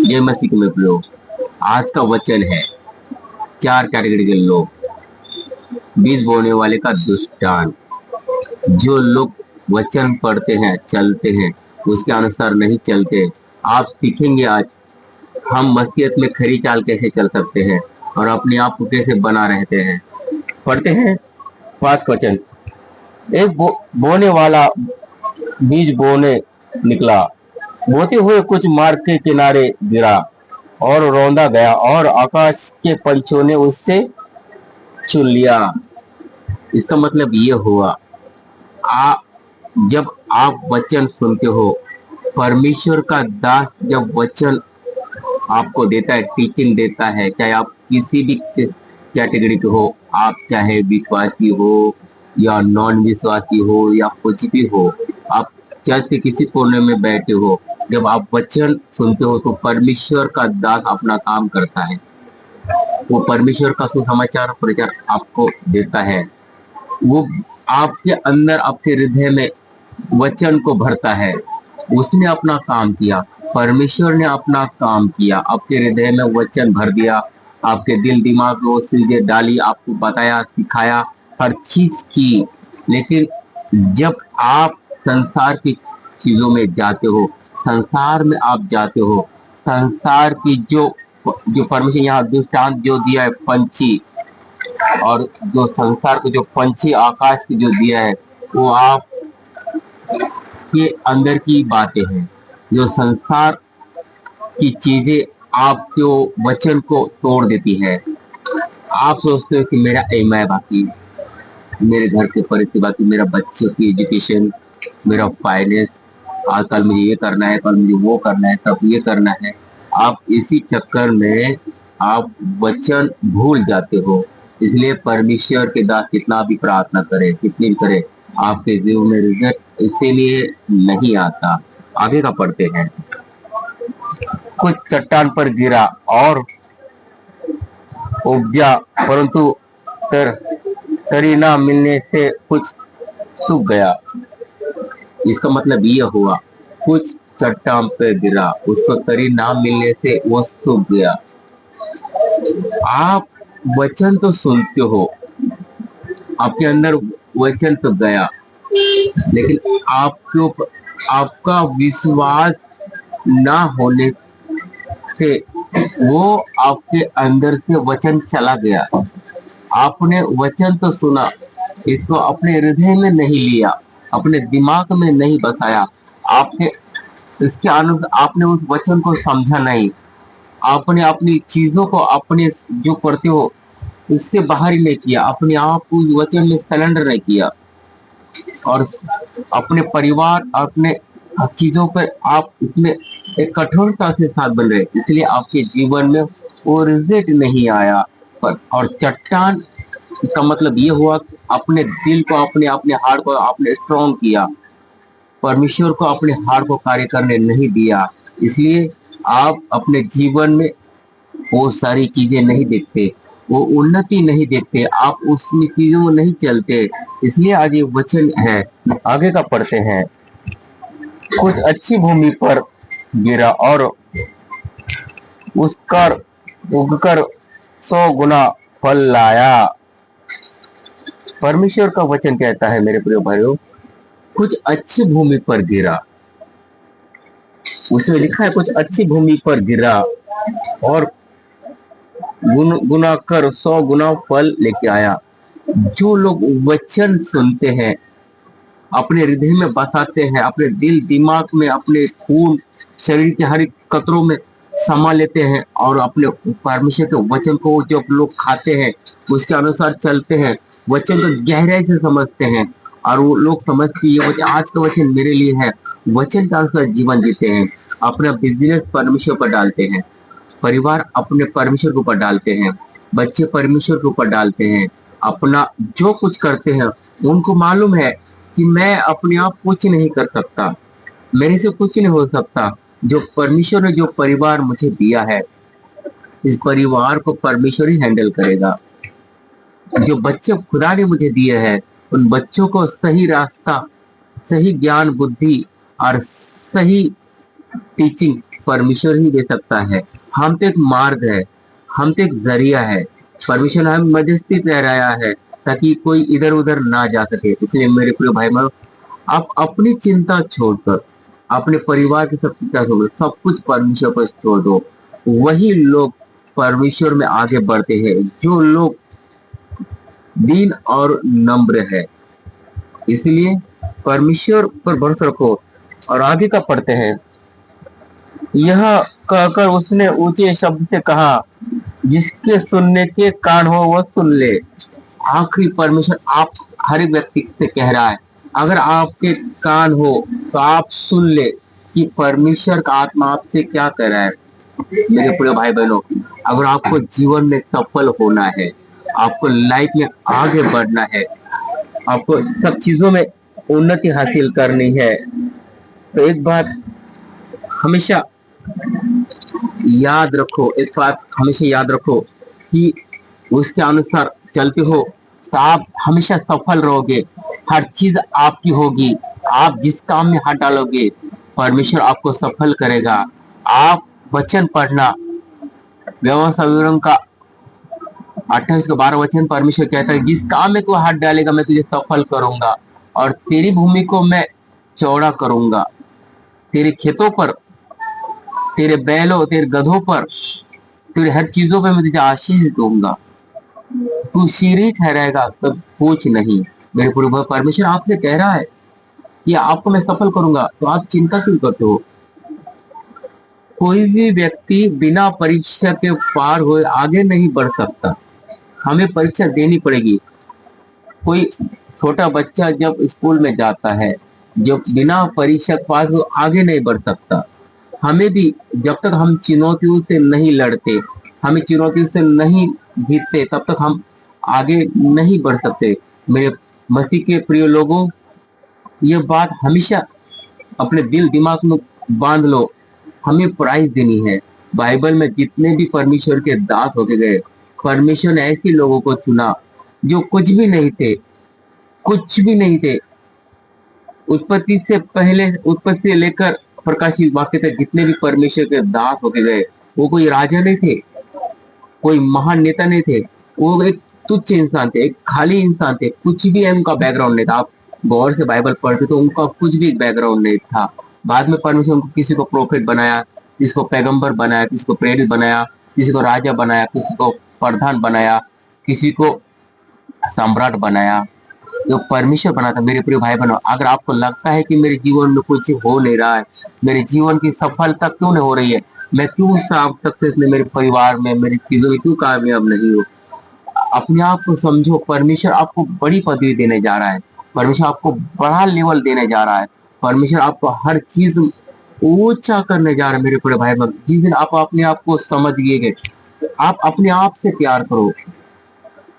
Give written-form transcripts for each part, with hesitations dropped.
जय मसीह में लोग। आज का वचन है चार कैटेगरी के लोग। बीज बोने वाले का दुष्टान। जो लोग वचन पढ़ते हैं, चलते हैं, उसके अनुसार नहीं चलते। आप सीखेंगे आज हम मसीहत में खरी चाल कैसे चल सकते हैं और अपने आप को कैसे बना रहते हैं। पढ़ते हैं पांच वचन। एक बोने वाला बीज बोने निकला, बोते हुए कुछ मार्ग के किनारे गिरा और रौंदा गया और आकाश के पंछियों ने उससे चुन लिया। इसका मतलब ये हुआ, जब आप वचन सुनते हो, परमेश्वर का दास जब वचन आपको देता है, टीचिंग देता है, चाहे आप किसी भी कैटेगरी के हो, आप चाहे विश्वासी हो या नॉन विश्वासी हो या कुछ भी हो, आप चर्च के किसी कोने में बैठे हो, जब आप वचन सुनते हो तो परमेश्वर का दास अपना काम करता है। वो परमेश्वर का सुसमाचार प्रचार आपको देता है। वो आपके अंदर, आपके हृदय में वचन को भरता है। उसने अपना काम किया, परमेश्वर ने अपना काम किया, आपके हृदय में वचन भर दिया, आपके दिल दिमाग में वो चीजें डाली, आपको बताया, सिखाया, हर चीज की। लेकिन जब आप संसार की चीजों में जाते हो, संसार में आप जाते हो, संसार की जो परमेश्वर यहाँ दृष्टांत जो दिया है पंछी, और जो संसार को जो पंछी आकाश की जो दिया है, वो आप के अंदर की बातें हैं। जो संसार की चीजें आपके वचन को तोड़ देती है। आप सोचते हो कि मेरा एम है बाकी, मेरे घर की परिस्थिति बाकी, मेरा बच्चों की एजुकेशन, मेरा फाइनेंस, आज कल मुझे ये करना है, कल मुझे वो करना है, सब ये करना है। आप इसी चक्कर में आप वचन भूल जाते हो। इसलिए परमेश्वर के दास कितना भी प्रार्थना करे, कितनी भी करे, आपके जीवन में रिजल्ट इसीलिए नहीं आता। आगे का पढ़ते हैं। कुछ चट्टान पर गिरा और उपजा, परंतु तरी ना मिलने से कुछ सूख गया। इसका मतलब ये हुआ, कुछ चट्टान पर गिरा, उसको तरी ना मिलने से वो सूख गया। आप वचन तो सुनते हो, आपके अंदर वचन तो गया, लेकिन आपका विश्वास ना होने से वो आपके अंदर से वचन चला गया। आपने वचन तो सुना, इसको अपने हृदय में नहीं लिया, अपने दिमाग में नहीं बसाया, आपने इसके अनुसार आपने उस वचन को समझा नहीं। आपने अपनी चीजों को, अपने जो करते हो उससे बाहर ही नहीं किया, अपने आप को उस वचन में सरेंडर नहीं किया, और अपने परिवार, अपने चीजों पर आप इसमें एक कठोरता के साथ बन रहे, इसलिए आपके जीवन में वो रिजल्ट नहीं आया। और चट्टान का मतलब ये हुआ, अपने दिल को, अपने अपने हार्ट को आपने स्ट्रॉन्ग किया, परमेश्वर को अपने हार्ट को कार्य करने नहीं दिया। इसलिए आप अपने जीवन में वो सारी चीजें नहीं देखते, वो उन्नति नहीं देखते, आप उस चीजों में नहीं चलते। इसलिए आज ये वचन है, आगे का पढ़ते हैं। कुछ अच्छी भूमि पर गिरा और उसका उगकर 100 गुना फल लाया। परमेश्वर का वचन कहता है मेरे प्रिय भाइयों, कुछ अच्छी भूमि पर गिरा, उसमें लिखा है कुछ अच्छी भूमि पर गिरा और गुना कर 100 गुना फल लेके आया। जो लोग वचन सुनते हैं, अपने हृदय में बसाते हैं, अपने दिल दिमाग में, अपने खून शरीर के हर एक कतरों में समा लेते हैं, और अपने परमेश्वर के वचन को जब लोग खाते हैं, उसके अनुसार चलते हैं, वचन को गहराई से समझते हैं, और वो लोग समझते हैं ये वचन, आज का वचन मेरे लिए है, वचन के अनुसार जीवन जीते हैं। अपना बिजनेस परमेश्वर पर डालते हैं, परिवार अपने परमेश्वर के ऊपर डालते हैं, बच्चे परमेश्वर के ऊपर डालते हैं, अपना जो कुछ करते हैं उनको मालूम है कि मैं अपने आप कुछ नहीं कर सकता, मेरे से कुछ नहीं हो सकता। जो परमेश्वर ने जो परिवार मुझे दिया है, इस परिवार को परमेश्वर ही हैंडल करेगा। जो बच्चे खुदा ने मुझे दिए हैं, उन बच्चों को सही रास्ता, सही ज्ञान बुद्धि और सही टीचिंग परमेश्वर ही दे सकता है। हम तो एक मार्ग है, हम तो एक जरिया है। परमेश्वर ने हमें मध्यस्थी ठहराया है ताकि कोई इधर उधर ना जा सके। इसलिए मेरे प्रिय भाई बहनों, आप अपनी चिंता छोड़कर, अपने परिवार की सब चिंता छोड़कर सब कुछ परमेश्वर पर छोड़ दो। वही लोग परमेश्वर में आगे बढ़ते हैं जो लोग दीन और नम्र है। इसलिए परमेश्वर पर भरोसा रखो। और आगे का पढ़ते हैं। यह कहकर उसने ऊंचे शब्द से कहा, जिसके सुनने के कान हो वह सुन ले। आखिरी परमेश्वर आप हर एक व्यक्ति से कह रहा है, अगर आपके कान हो तो आप सुन ले कि परमेश्वर का आत्मा आपसे क्या कह रहा है। मेरे प्रिय भाई बहनों, अगर आपको जीवन में सफल होना है, आपको लाइफ में आगे बढ़ना है, आपको सब चीजों में उन्नति हासिल करनी है, तो एक बात हमेशा याद रखो, एक बात हमेशा याद रखो कि उसके अनुसार चलते हो तो आप हमेशा सफल रहोगे। हर चीज आपकी होगी। आप जिस काम में हाथ डालोगे परमेश्वर आपको सफल करेगा। आप वचन पढ़ना, व्यवस्था विवरण का 28 का 12 वचन परमेश्वर कहता है, जिस काम में तू हाथ डालेगा मैं तुझे सफल करूंगा और तेरी भूमि को मैं चौड़ा करूंगा। तेरे खेतों पर, तेरे बैलों, तेरे गधों पर, तेरे हर चीजों पर मैं तुझे आशीष दूंगा। तू सीरी ठहराएगा तब पूछ नहीं। मेरे पूर्व परमेश्वर आपसे कह रहा है कि आपको मैं सफल करूंगा, तो आप चिंता क्यों करते हो। कोई भी व्यक्ति बिना परीक्षा के पार हुए आगे नहीं बढ़ सकता। हमें परीक्षा देनी पड़ेगी। कोई छोटा बच्चा जब स्कूल में जाता है, जब बिना परीक्षा पास हो आगे नहीं बढ़ सकता। हमें भी जब तक हम चुनौतियों से नहीं लड़ते, हमें चुनौतियों से नहीं जीतते, तब तक हम आगे नहीं बढ़ सकते। मेरे मसीह के प्रिय लोगों, ये बात हमेशा अपने दिल दिमाग में बांध लो। हमें प्राइज देनी है। बाइबल में जितने भी परमेश्वर के दास होके गए, परमेश्वर ने ऐसे लोगों को चुना जो कुछ भी नहीं थे, कुछ भी नहीं थे। उत्पत्ति से पहले, उत्पत्ति से लेकर प्रकाशित वाक्य तक जितने भी परमेश्वर के दास होके गए, वो कोई राजा नहीं थे, कोई महान नेता नहीं थे। वो एक तुच्छ इंसान थे, एक खाली इंसान थे। कुछ भी उनका बैकग्राउंड नहीं था। आप गौर से बाइबल पढ़ते तो उनका कुछ भी बैकग्राउंड नहीं था। बाद में परमेश्वर उनको किसी को प्रोफेट बनाया, किसी को पैगंबर बनाया, किसी को प्रेरित बनाया, किसी को राजा बनाया, किसी को प्रधान बनाया, किसी को सम्राट बनाया। जो परमेश्वर बना था। मेरे प्रिय भाई बहनों, अगर आपको लगता है कि मेरे जीवन में कुछ हो नहीं रहा है, मेरे जीवन की सफलता क्यों नहीं हो रही है, मैं क्यों सक्सेस में, मेरे परिवार में, मेरी चीजों में क्यों कामयाब नहीं हूँ, अपने आप को समझो। परमेश्वर आपको बड़ी पदवी देने जा रहा है। परमेश्वर आपको बड़ा लेवल देने जा रहा है। परमेश्वर आपको हर चीज ऊंचा करने जा रहा है। मेरे प्रिय भाई बहन, जिस दिन आप अपने आप को समझ गए, आप अपने आप से प्यार करो,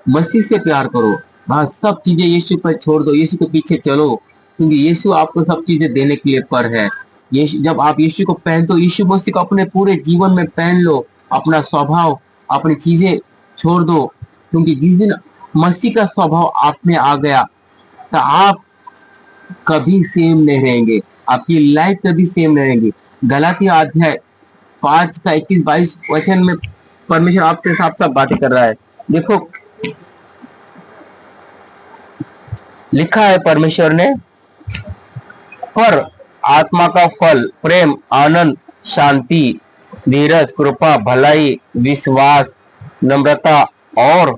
मसीह से प्यार करो। बस सब चीजें यीशु पर छोड़ दो, यीशु के पीछे चलो, क्योंकि यीशु आपको सब चीजें देने के लिए पर है। यीशु, जब आप यीशु को पहनते हो, यीशु मसीह को अपने पूरे जीवन में पहन लो। अपना स्वभाव, अपनी चीजें छोड़ दो, क्योंकि जिस दिन मसीह का स्वभाव आप में आ गया तो आप कभी सेम नहीं रहेंगे, आपकी लाइफ कभी सेम नहीं रहेंगी। गलातिया अध्याय 5 का 21-22 वचन में परमेश्वर आपसे साफ साफ बातें कर रहा है। देखो, लिखा है परमेश्वर ने, पर आत्मा का फल प्रेम, आनंद, शांति, धीरज, कृपा, भलाई, विश्वास, नम्रता और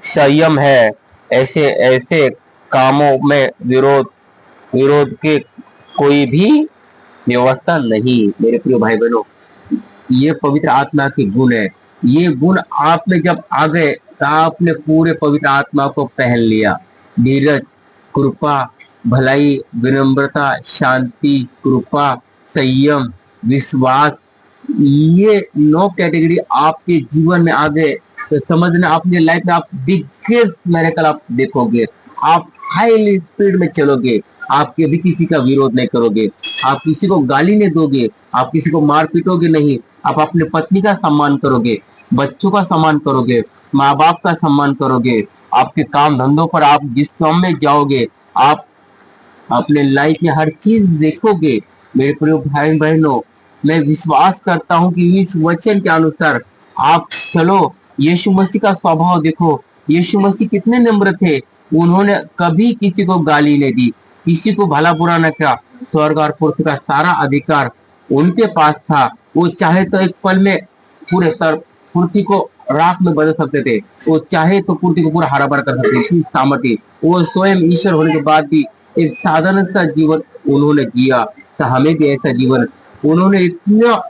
संयम है। ऐसे ऐसे कामों में विरोध विरोध के कोई भी व्यवस्था नहीं। मेरे प्रिय भाई बहनों, ये पवित्र आत्मा के गुण है। ये गुण आप में जब आ गए तो आपने पूरे पवित्र आत्मा को पहन लिया। धीरज, कृपा, भलाई, विनम्रता, शांति, कृपा, संयम, विश्वास, ये 9 कैटेगरी आपके जीवन में आ गए तो समझना, अपने लाइफ में आप बिगेस्ट मेरेकल आप देखोगे। आप हाई स्पीड में चलोगे, आप कभी किसी का विरोध नहीं करोगे, आप किसी को गाली नहीं दोगे, आप किसी को मार पीटोगे नहीं, आप अपने पत्नी का सम्मान करोगे, बच्चों का सम्मान करोगे, माँ बाप का सम्मान करोगे। आपके काम धंधों पर आप जिस काम में जाओगे, आप अपने लाइफ में हर चीज देखोगे। मेरे प्रिय भाई बहनों, मैं विश्वास करता हूँ कि इस वचन के अनुसार आप चलो। यीशु मसीह का स्वभाव देखो, यीशु मसीह कितने नम्र थे। उन्होंने कभी किसी को गाली नहीं दी, किसी को भला बुरा न किया। स्वर्ग और पृथ्वी का सारा अधिकार उनके पास था। वो चाहे तो एक पल में पूरे सर पृथ्वी को राख में बदल सकते थे। वो चाहे तो पृथ्वी को पूरा हरा भरा कर सकते थे, सामर्थ्य। वो स्वयं ईश्वर होने के बाद भी एक साधारण सा जीवन उन्होंने जिया। तो हमें भी ऐसा जीवन, उन्होंने इतना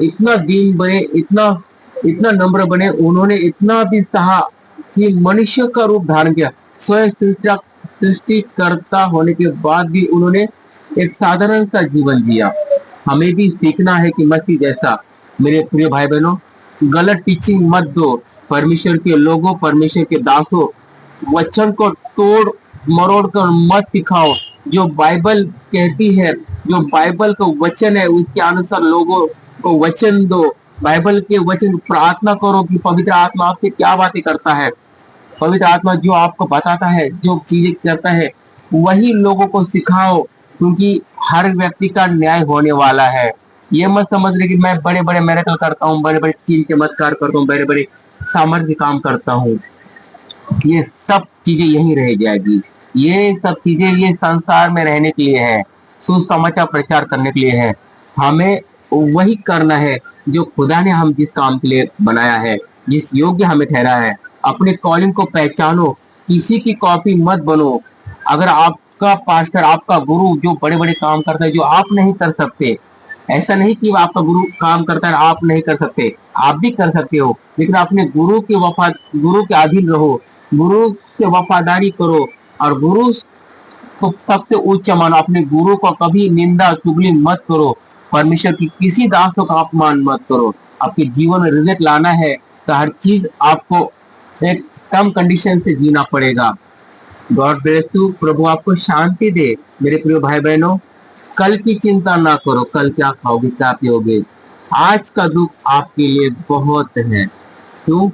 इतना दीन बने, इतना इतना नम्र बने, उन्होंने इतना भी सहा कि मनुष्य का रूप धारण किया। स्वयं सृष्टिकर्ता होने के बाद भी उन्होंने एक साधारण सा जीवन जिया। हमें भी सीखना है कि मसीह जैसा। मेरे प्रिय भाई बहनों, गलत टीचिंग मत दो। परमेश्वर के लोगों, परमेश्वर के दासों, वचन को तोड़ मरोड़ कर मत सिखाओ। जो बाइबल कहती है, जो बाइबल का वचन है, उसके अनुसार लोगों को वचन दो। बाइबल के वचन प्रार्थना करो कि पवित्र आत्मा आपसे क्या बातें करता है। पवित्र आत्मा जो आपको बताता है, जो चीजें करता है, वही लोगों को सिखाओ, क्योंकि हर व्यक्ति का न्याय होने वाला है। ये मत समझ ले कि मैं बड़े बड़े मेरेकल करता हूँ, बड़े बड़े चीज चमत्कार करता हूँ, बड़े बड़े सामर्थ्य काम करता हूँ। ये सब चीजें यहीं रह जाएगी। ये सब चीजें ये संसार में रहने के लिए है, सुसमाचार प्रचार करने के लिए है। हमें वही करना है जो खुदा ने हम जिस काम के लिए बनाया है, जिस योग्य हमें ठहरा है। अपने कॉलिंग को पहचानो, किसी की कॉपी मत बनो। अगर आपका पास्टर, आपका गुरु जो बड़े बड़े काम करता है, जो आप नहीं कर सकते, ऐसा नहीं कि आपका गुरु काम करता है आप नहीं कर सकते, आप भी कर सकते हो। लेकिन अपने गुरु के अधीन रहो, गुरु से वफादारी करो, और गुरु को सबसे उच्च मानो। अपने गुरु को कभी निंदा चुगली मत करो। परमेश्वर की किसी दासों का अपमान मत करो। आपके जीवन में रिजल्ट लाना है तो हर चीज आपको एक कम कंडीशन से जीना पड़ेगा। God bless you. प्रभु आपको शांति दे। मेरे प्रिय भाई बहनों, कल की चिंता ना करो, कल क्या खाओगे क्या पियोगे। आज का दुख आपके लिए बहुत है। क्यों?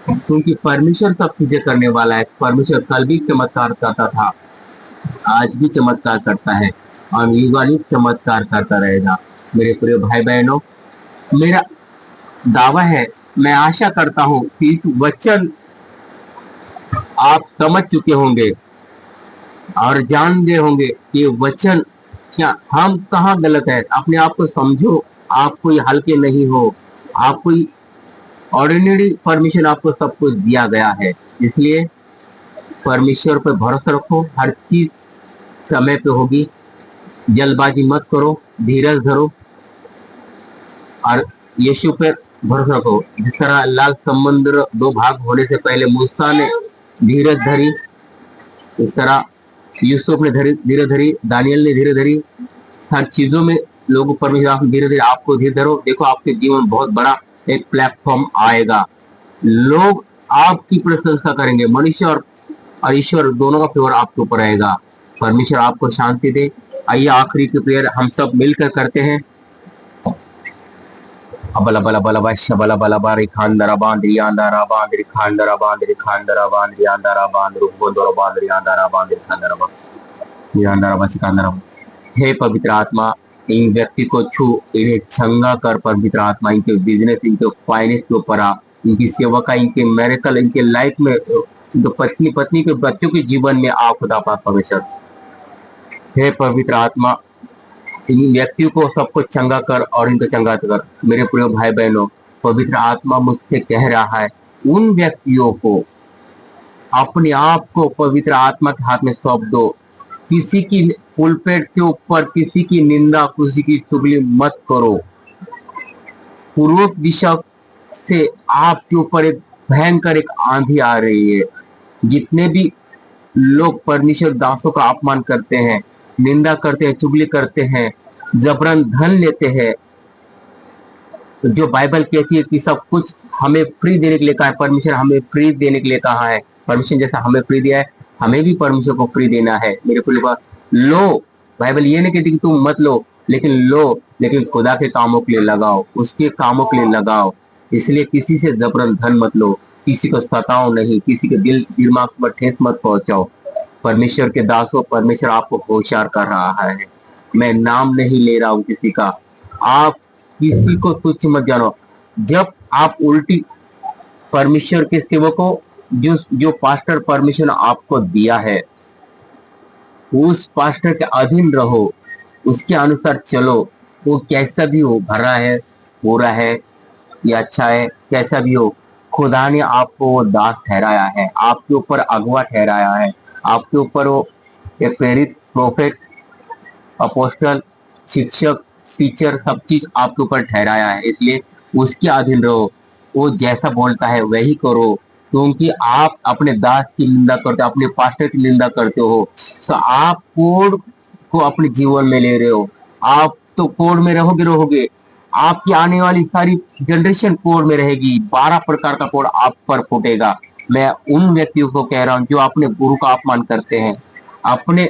क्योंकि परमेश्वर सब चीजें करने वाला है। परमेश्वर कल भी चमत्कार करता था, आज भी चमत्कार करता है, और युगानुग चमत्कार करता रहेगा। मेरे प्रिय भाई बहनों, मेरा दावा है, मैं आशा करता हूं कि इस वचन आप समझ चुके होंगे और जान गए होंगे कि वचन क्या, हम कहाँ गलत है। अपने आप को समझो, आप कोई हल्के नहीं हो, आप कोई ऑर्डिनरी परमिशन आपको सब कुछ दिया गया है। इसलिए परमेश्वर पर भरोसा रखो, हर चीज समय पे होगी। जल्दबाजी मत करो, धीरज धरो और यीशु पर भरोसा रखो। जिस तरह लाल समुद्र दो भाग होने से पहले मूसा ने धीरज धरी, इस तरह यूसुफ ने धीरे धरी, दानियल ने धीरे धरी। हर चीजों में लोग परमेश्वर धीरे धीरे आपको धीरे धरो। देखो आपके जीवन बहुत बड़ा एक प्लेटफॉर्म आएगा। लोग आपकी प्रशंसा करेंगे। मनुष्य और ईश्वर दोनों का फेवर आपके ऊपर रहेगा। परमेश्वर आपको शांति दे। आइए आखिरी की प्रेयर हम सब मिलकर करते हैं। अबला बला बला बाश बला बला बारी खानदरा बांद्री आंदारा बांद्री खानदरा बांद्री खानदरा बांद्री आंदारा बांद्रू बोंदरा बांद्री आंदारा बांद्री खानदरा बांद्री आंदारा बाशी खानदरा। हे पवित्र आत्मा, इन व्यक्ति को छू, इन्हें चंगा कर। पवित्र आत्मा, इनके बिजनेस, इनके फाइनेंस के ऊपर आ, इनकी सेवा का, इनके मेरेकल, इनके लाइफ में, इनके पत्नी के बच्चों के जीवन में आ खुदा पाक परमेश्वर। हे पवित्र आत्मा, इन व्यक्तियों को सबको चंगा कर और इनको चंगा कर। मेरे प्रिय भाई बहनों, पवित्र आत्मा मुझसे कह रहा है, उन व्यक्तियों को अपने आप को पवित्र आत्मा के हाथ में सौंप दो। किसी की पुलपेट के ऊपर किसी की निंदा, किसी की चुगली मत करो। पूर्व दिशा से आपके ऊपर एक भयंकर एक आंधी आ रही है। जितने भी लोग परमेश्वर दासों का अपमान करते हैं, निंदा करते हैं, चुगली करते हैं, जबरन धन लेते हैं, जो बाइबल कहती है कि सब कुछ हमें फ्री देने के लिए कहा है, परमेश्वर हमें फ्री देने के लिए कहा है। परमेश्वर जैसा हमें फ्री दिया है, हमें भी परमेश्वर को फ्री देना है। मेरे प्रिय, लो, बाइबल ये नहीं कहती कि तुम मत लो, लेकिन लो, लेकिन खुदा के कामों के लिए लगाओ, उसके कामों के लिए लगाओ। इसलिए किसी से जबरन धन मत लो, किसी को सताओ नहीं, किसी के दिल दिमाग पर ठेस मत पहुंचाओ। परमेश्वर के दासों, परमेश्वर आपको होशियार कर रहा है। मैं नाम नहीं ले रहा हूं किसी का, आप किसी को तुच्छ मत जानो। जब आप उल्टी परमेश्वर के सेवक हो, जो जो पास्टर परमिशन आपको दिया है, उस पास्टर के अधीन रहो, उसके अनुसार चलो। वो कैसा भी हो, भरा है, बुरा है या अच्छा है, कैसा भी हो, खुदा ने आपको वो दास ठहराया है, आपके ऊपर अगवा ठहराया है, आपके ऊपर वो एक प्रेरित प्रोफेट, अपोस्टल, शिक्षक, टीचर, सब चीज आपके ऊपर ठहराया है। इसलिए उसके अधीन रहो, वो जैसा बोलता है वही करो। क्योंकि आप अपने दास की निंदा करते हो, अपने पास्टर की निंदा करते हो, तो आप कोड को अपने जीवन में ले रहे हो। आप तो कोड में रहोगे, आपकी आने वाली सारी जनरेशन कोड में रहेगी। 12 प्रकार का कोड आप पर फूटेगा। मैं उन व्यक्तियों को कह रहा हूं जो अपने गुरु का अपमान करते हैं, अपने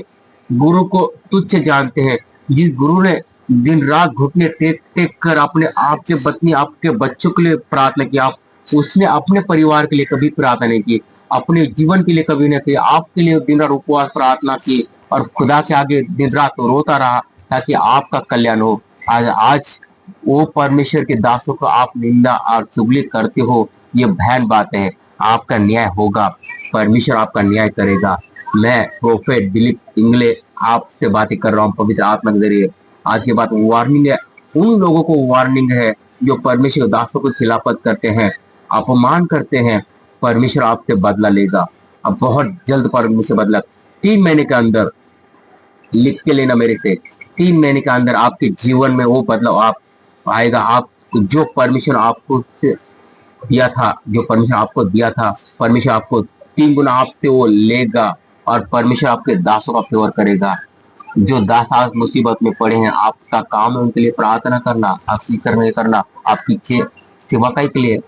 गुरु को तुच्छ जानते हैं। जिस गुरु ने दिन रात घुटने टेक टेक कर अपने आपके पत्नी, आपके बच्चों के लिए प्रार्थना की, आप उसने अपने परिवार के लिए कभी प्रार्थना नहीं की, अपने जीवन के लिए कभी नहीं की, आपके लिए दिन रात उपवास प्रार्थना की और खुदा के आगे दिन रात रोता रहा ताकि आपका कल्याण हो। आज वो परमेश्वर के दासों को आप निंदा और चुगली करते हो, ये भयान बात है। आपका न्याय होगा, परमेश्वर आपका न्याय करेगा। मैं प्रोफेट दिलीप इंगले आपसे बातें कर रहा हूँ पवित्र आत्मा के जरिए। आज के बाद वार्निंग है, उन लोगों को वार्निंग है जो परमेश्वर दासों को खिलाफत करते हैं, अपमान करते हैं। परमेश्वर आपसे बदला लेगा, अब बहुत जल्द परमेश्वर बदला। 3 महीने के अंदर लिख के लेना मेरे से, 3 महीने के अंदर आपके जीवन में वो बदलाव आप आएगा। आप जो परमेश्वर आपको दिया था, जो परमेश्वर आपको दिया था, परमेश्वर आपको 3 गुना आपसे वो लेगा और परमेश्वर आपके दासों का फेवर करेगा। जो दास आज मुसीबत में पड़े हैं, आपका काम है उनके लिए प्रार्थना करना, आपकी करना, आपकी सेवकाई के लिए,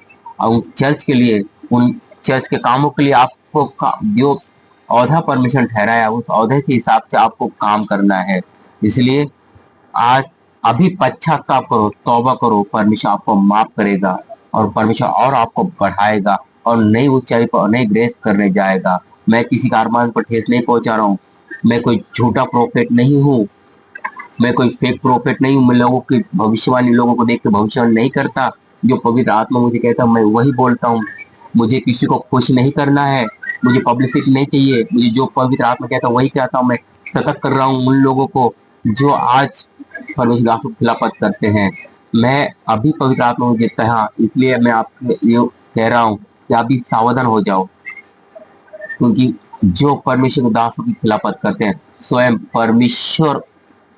उन चर्च के लिए, उन चर्च के कामों के लिए आपको जो औधा परमिशन ठहराया, उस औधे के हिसाब से आपको काम करना है। इसलिए आज अभी पश्चाताप करो, तौबा करो, परमेश्वर आपको माफ करेगा और परमेश्वर और आपको बढ़ाएगा और नई ऊंचाई पर नई ग्रेस करने जाएगा। मैं किसी का अरमान पर ठेस नहीं पहुंचा रहा हूँ। मैं कोई झूठा प्रोफेट नहीं हूँ, मैं कोई फेक प्रोफेट नहीं हूँ। मैं लोगों की भविष्यवाणी, लोगों को देख के भविष्यवाणी नहीं करता। जो पवित्र आत्मा मुझे कहता मैं वही बोलता हूँ। मुझे किसी को खुश नहीं करना है, मुझे पब्लिसिटी नहीं चाहिए। मुझे जो पवित्र आत्मा कहता वही कहता हूँ। मैं सतर्क कर रहा हूँ उन लोगों को जो आज परमेश्वर दासों को खिलाफत करते हैं। मैं अभी पवित्र आत्मा मुझे कहा, इसलिए मैं आपको ये कह रहा हूँ कि अभी सावधान हो जाओ। क्योंकि जो परमेश्वर के दासों की खिलाफत करते हैं, स्वयं परमेश्वर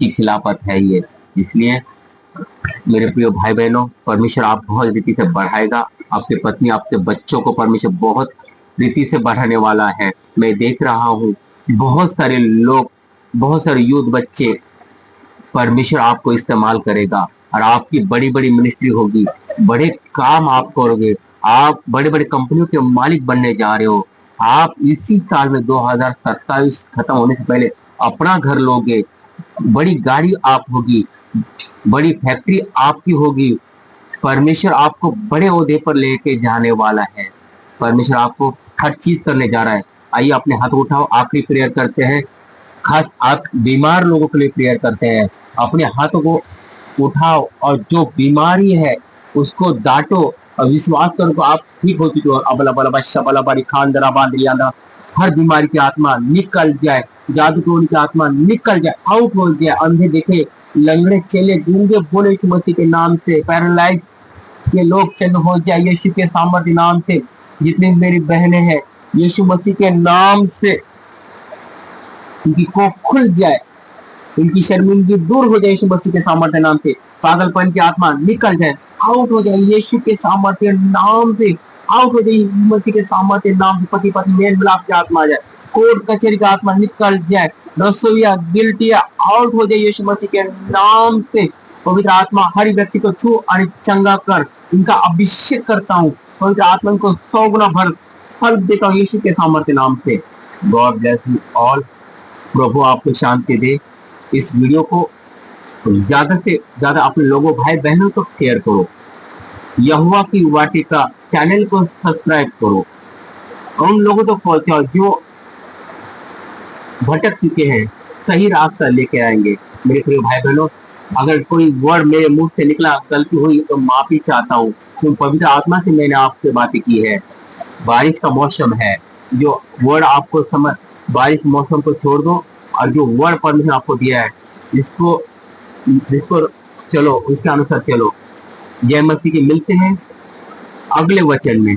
की खिलाफत है ये। इसलिए मेरे प्रिय भाई बहनों, परमेश्वर आप बहुत रीति से बढ़ाएगा। आपके पत्नी, आपके बच्चों को परमेश्वर बहुत रीति से बढ़ाने वाला है। मैं देख रहा हूँ बहुत सारे लोग, बहुत सारे यूथ बच्चे, परमेश्वर आपको इस्तेमाल करेगा और आपकी बड़ी बड़ी मिनिस्ट्री होगी, बड़े काम आप करोगे। आप बड़े बड़े कंपनियों के मालिक बनने जा रहे हो। आप इसी साल में 2027 खत्म होने से पहले अपना घर लोगे, बड़ी गाड़ी आप होगी, बड़ी फैक्ट्री आपकी होगी। परमेश्वर आपको बड़े ओहदे पर लेके जाने वाला है। परमेश्वर आपको हर चीज करने जा रहा है। आइए अपने हाथ उठाओ, आखिरी प्रेयर करते हैं। खास आप बीमार लोगों के लिए प्रेयर करते हैं। अपने हाथों को उठाओ और जो बीमारी है उसको डांटो और विश्वास करो कि आप ठीक हो चुके हो। अबला बला बशा बला बारी खान दरा बांद्रिया, हर बीमारी की आत्मा निकल जाए, जादू टोने की आत्मा निकल जाए, आउट हो जाए। अंधे देखे, लंगड़े चले, गूंगे बोले यीशु मसीह के नाम से। पैरालाइज के लोग चंग हो जाए यीशु के सामर्थ्य नाम से। जितनी मेरी बहनें हैं, यीशु मसीह के नाम से उनकी कोख खुल जाए, उनकी शर्मिंदगी दूर हो जाए यीशु मसीह के सामर्थ्य नाम से। पागलपन की आत्मा निकल जाए, आउट हो जाए यीशु के सामर्थ्य नाम से। आउट हो जाए यीशु मसीह के सामर्थ्य नाम से। पति पत्नी मेल मिलाप की आत्मा आ जाए, कोर्ट कचहरी की आत्मा निकल जाए, रसोईया गिल्टिया आउट हो जाए यीशु मसीह के नाम से। पवित्र आत्मा हर व्यक्ति को छू और चंगा कर, इनका अभिषेक करता हूँ। पवित्र आत्मा को 100 गुना भर फल देता हूँ यीशु के सामर्थ्य नाम से। God bless you all. प्रभु आपको शांति दे। इस वीडियो को ज्यादा से ज्यादा अपने लोगों, भाई बहनों तक शेयर करो। यहोवा की वाटिका चैनल को सब्सक्राइब करो। उन लोगों तक पहुंचाओ जो भटक चुके हैं, सही रास्ता लेके आएंगे। मेरे प्रिय भाई बहनों, अगर कोई वर्ड मेरे मुंह से निकला, गलती हुई तो माफी चाहता हूँ, क्यों पवित्र आत्मा से मैंने आपसे बातें की है। बारिश का मौसम है, जो वर्ड आपको समझ, बारिश मौसम को छोड़ दो और जो वर्ड परमेश्वर आपको दिया है, इसको जिसको चलो, उसके अनुसार चलो। जय मसीह के, मिलते हैं अगले वचन में।